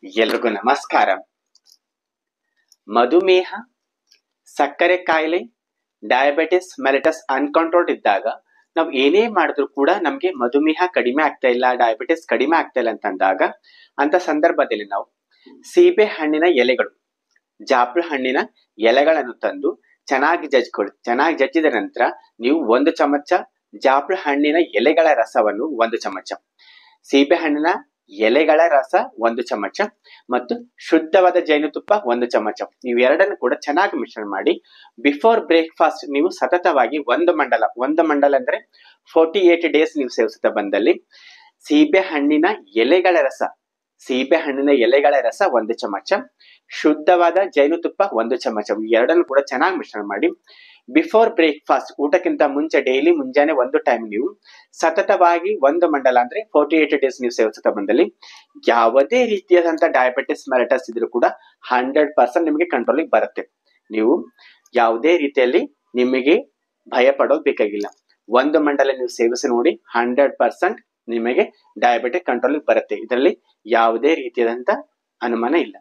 ಎಲ್ರಿಗೂ ನಮಸ್ಕಾರ. ಮಧುಮೇಹ, ಸಕ್ಕರೆ ಕಾಯಿಲೆ, ಡಯಾಬಿಟಿಸ್ ಮೆಲಿಟಸ್ ಅನ್ಕಂಟ್ರೋಲ್ಡ್ ಇದ್ದಾಗ ನಾವು ಏನೇ ಮಾಡಿದ್ರು ಕೂಡ ನಮ್ಗೆ ಮಧುಮೇಹ ಕಡಿಮೆ ಆಗ್ತಾ ಇಲ್ಲ, ಡಯಾಬಿಟಿಸ್ ಕಡಿಮೆ ಆಗ್ತಾ ಇಲ್ಲ ಅಂತಂದಾಗ ಅಂತ ಸಂದರ್ಭದಲ್ಲಿ ನಾವು ಸೀಬೆ ಹಣ್ಣಿನ ಎಲೆಗಳು, ಜಾಪಳ ಹಣ್ಣಿನ ಎಲೆಗಳನ್ನು ತಂದು ಚೆನ್ನಾಗಿ ಜಜ್ಕೊಳ್ಳಿ. ಚೆನ್ನಾಗಿ ಜಜ್ಜಿದ ನಂತರ ನೀವು 1 ಚಮಚ ಜಾಪಳ ಹಣ್ಣಿನ ಎಲೆಗಳ ರಸವನ್ನು 1 ಚಮಚ, ಸೀಬೆ ಹಣ್ಣಿನ ಎಲೆಗಳ ರಸ 1 ಚಮಚ ಮತ್ತು ಶುದ್ಧವಾದ ಜೇನುತುಪ್ಪ 1 ಚಮಚ, ಇವೆರಡನ್ನು ಕೂಡ ಚೆನ್ನಾಗಿ ಮಿಶ್ರಣ ಮಾಡಿ ಬಿಫೋರ್ ಬ್ರೇಕ್ಫಾಸ್ಟ್ ನೀವು ಸತತವಾಗಿ 1 ಮಂಡಲ ಅಂದ್ರೆ 48 ಡೇಸ್ ನೀವು ಸೇವಿಸುತ್ತಾ ಬಂದಲ್ಲಿ ಸೀಬೆ ಹಣ್ಣಿನ ಎಲೆಗಳ ರಸ 1 ಚಮಚ, ಶುದ್ಧವಾದ ಜೇನುತುಪ್ಪ 1 ಚಮಚ, ಎರಡನ್ನು ಕೂಡ ಚೆನ್ನಾಗಿ ಮಿಶ್ರಣ ಮಾಡಿ ಬಿಫೋರ್ ಬ್ರೇಕ್ಫಾಸ್ಟ್ ಊಟಕ್ಕಿಂತ ಮುಂಚೆ ಡೈಲಿ ಮುಂಜಾನೆ 1 ಟೈಮ್ ನೀವು ಸತತವಾಗಿ 1 ಮಂಡಲ ಅಂದ್ರೆ 48 ಡೇಸ್ ನೀವು ಸೇವಿಸುತ್ತಾ ಬಂದಲ್ಲಿ ಯಾವುದೇ ರೀತಿಯಾದಂತಹ ಡಯಾಬಿಟಿಸ್ ಮೆಲಿಟಸ್ ಇದ್ರೂ ಕೂಡ 100% ನಿಮಗೆ ಕಂಟ್ರೋಲ್ ಬರುತ್ತೆ. ನೀವು ಯಾವುದೇ ರೀತಿಯಲ್ಲಿ ನಿಮಗೆ ಭಯ ಪಡೋದು ಬೇಕಾಗಿಲ್ಲ. 1 ಮಂಡಲ ನೀವು ಸೇವಿಸಿ ನೋಡಿ, 100% ನಿಮಗೆ ಡಯಾಬಿಟಿಕ್ ಕಂಟ್ರೋಲ್ ಬರುತ್ತೆ. ಇದರಲ್ಲಿ ಯಾವುದೇ ರೀತಿಯಾದಂತಹ ಅನುಮಾನ ಇಲ್ಲ.